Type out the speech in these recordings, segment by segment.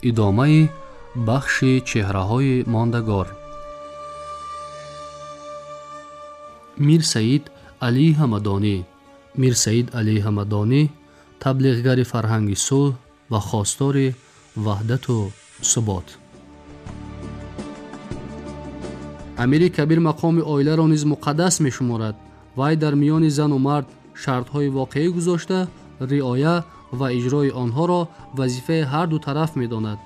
идомаи бахши чеҳраҳои мондагор. Мир Саид Алӣ Ҳамадонӣ. Мир Саид Алӣ Ҳамадонӣ таблиғгари фарҳанги сулҳ ва хостори ваҳдату субот. амири кабир мақоми оиларо низ муқаддас мешуморад. вай дар миёни зану мард шартҳои воқеӣ гузошта, риоя ва иҷрои онҳоро вазифаи ҳар ду тараф медонад.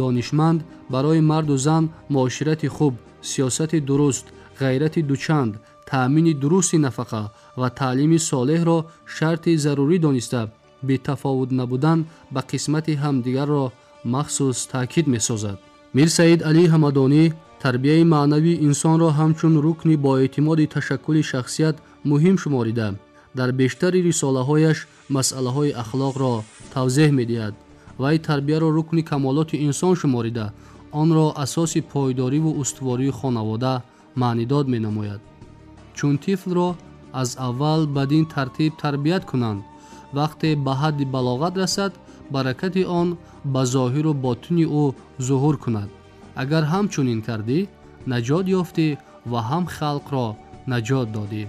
донишманд барои марду зан муоширати хуб, сиёсати дуруст, ғайрати дучанд, таъмини дурусти нафақа ва таълими солеҳро шарти зарурӣ дониста, бетафовут набудан ба қисмати ҳамдигарро махсус таъкид месозад. мир Саид Алӣ Ҳамадонӣ тарбияи маънавии инсонро ҳамчун рукни боэътимоди ташаккули шахсият муҳим шуморида, дар бештари рисолаҳояш масъалаҳои ахлоқро тавзеҳ медиҳад. вай тарбияро рукни камолоти инсон шуморида, онро асоси пойдориву устувории хонавода маънидод менамояд. чун тифлро аз аввал бадин тартиб тарбият кунанд, вақте ба ҳадди балоғат расад, баракати он ба зоҳиру ботини ӯ зуҳур кунад. агар ҳамчунин кардӣ, наҷот ёфтӣ ва ҳам халқро наҷот додӣ.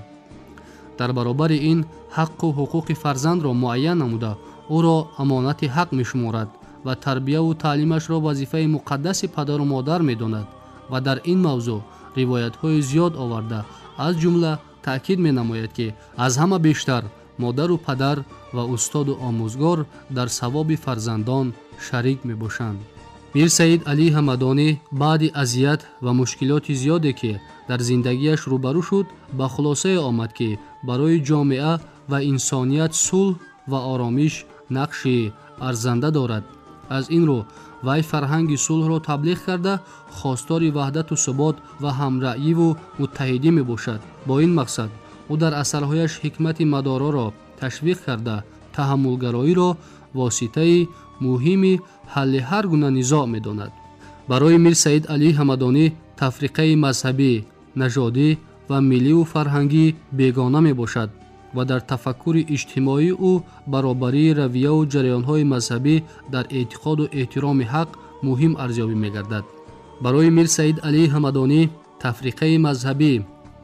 дар баробари ин ҳаққу ҳуқуқи фарзандро муайян намуда, ӯро амонати ҳақ мешуморад ва тарбияву таълимашро вазифаи муқаддаси падару модар медонад ва дар ин мавзӯъ ривоятҳои зиёд оварда, аз ҷумла таъкид менамояд, ки аз ҳама бештар модару падар ва устоду омӯзгор дар савоби фарзандон шарик мебошанд. мир Саид Алӣ Ҳамадонӣ баъди азият ва мушкилоти зиёде, ки дар зиндагиаш рӯбарӯ шуд, ба хулосае омад, ки барои ҷомеа ва инсоният сулҳ ва оромиш нақши арзанда дорад. аз ин рӯ вай фарҳанги сулҳро таблиғ карда, хостори ваҳдату субот ва ҳамраъиву муттаҳидӣ мебошад. бо ин мақсад ӯ дар асарҳояш ҳикмати мадороро ташвиқ карда, таҳаммулгароиро воситаи муҳими ҳалли ҳар гуна низоъ медонад. барои мир Саид Алӣ Ҳамадонӣ тафриқаи мазҳабӣ, нажодӣ ва милливу фарҳангӣ бегона мебошад ва дар тафаккури иҷтимоии ӯ баробарии равияву ҷараёнҳои мазҳабӣ дар эътиқоду эҳтироми ҳақ муҳим арзёбӣ мегардад. барои мир Саид Алӣ Ҳамадонӣ тафриқаи мазҳабӣ,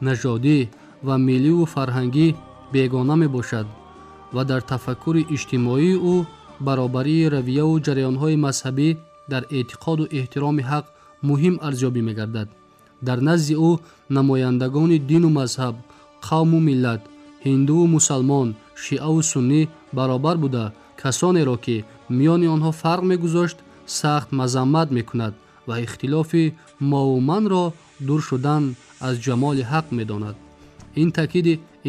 нажодӣ ва милливу фарҳангӣ бегона мебошад ва дар тафаккури иҷтимоии ӯ баробарии равияву ҷараёнҳои мазҳабӣ дар эътиқоду эҳтироми ҳақ муҳим арзёбӣ мегардад. дар назди ӯ намояндагони дину мазҳаб, қавму миллат, ҳиндуву мусалмон, шиъаву суннӣ баробар буда, касонеро ки миёни онҳо фарқ мегузошт, сахт мазаммат мекунад ва ихтилофи мову манро дур шудан аз ҷамоли ҳақ медонад.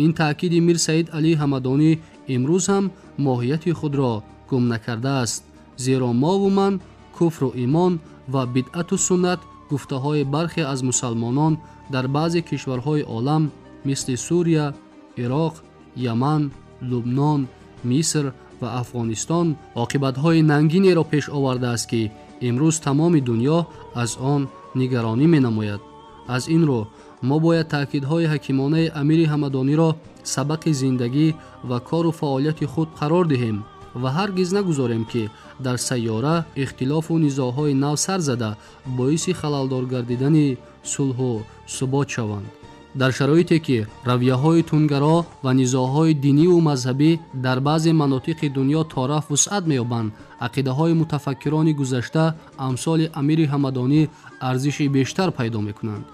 ин таъкиди мир Саид Алӣ Ҳамадонӣ имрӯз ҳам моҳияти худро гум накардааст, зеро мову ман, куфру имон ва бидъату суннат гуфтаҳои бархе аз мусалмонон дар баъзе кишварҳои олам мисли Сурия, Ироқ, Яман, Лубнон, Миср ва Афғонистон оқибатҳои нангинеро пеш овардааст, ки имрӯз тамоми дунё аз он нигаронӣ менамояд. аз ин рӯ мо бояд таъкидҳои ҳакимонаи амири Ҳамадониро сабақи зиндагӣ ва кору фаъолияти худ қарор диҳем ва ҳаргиз нагузорем, ки дар сайёра ихтилофу низоъҳои нав сар зада боиси халалдор гардидани сулҳу субот шаванд. дар шароите ки равияҳои тунгаро ва низоъҳои диниву мазҳабӣ дар баъзе манотиқи дунё тораф вусъат меёбанд, ақидаҳои мутафаккирони гузашта амсоли амири Ҳамадонӣ арзиши бештар пайдо мекунанд.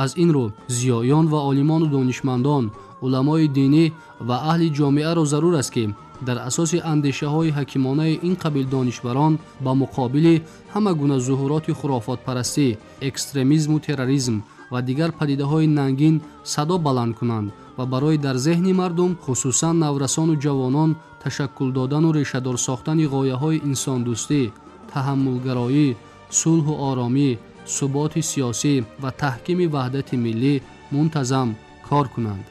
аз ин рӯ зиёён ва олимону донишмандон, уламои динӣ ва аҳли ҷомеаро зарур аст, ки дар асоси андешаҳои ҳакимонаи ин қабил донишварон ба муқобили ҳама гуна зуҳуроти хурофотпарастӣ, экстремизму терроризм ва дигар падидаҳои нангин садо баланд кунанд ва барои дар зеҳни мардум, хусусан наврасону ҷавонон, ташаккул додану решадор сохтани ғояҳои инсондӯстӣ, таҳаммулгароӣ, сулҳу оромӣ, суботи сиёсӣ ва таҳкими ваҳдати миллӣ мунтазам кор кунанд.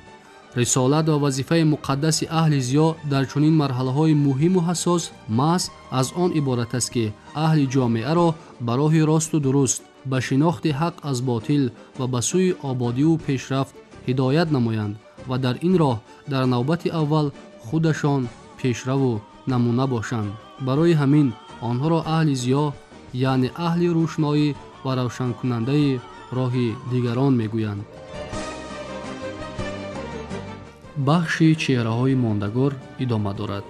рисолат ва вазифаи муқаддаси аҳли зиё дар чунин марҳалаҳои муҳиму ҳассос маҳз аз он иборат аст, ки аҳли ҷомеаро ба роҳи росту дуруст, ба шинохти ҳақ аз ботил ва ба сӯи ободиву пешрафт ҳидоят намоянд ва дар ин роҳ дар навбати аввал худашон пешраву намуна бошанд. барои ҳамин онҳоро аҳли зиё یعنی اهل روشنایی و روشن کننده راه دیگران میگویند. بخش چهره های ماندگار ادامه دارد.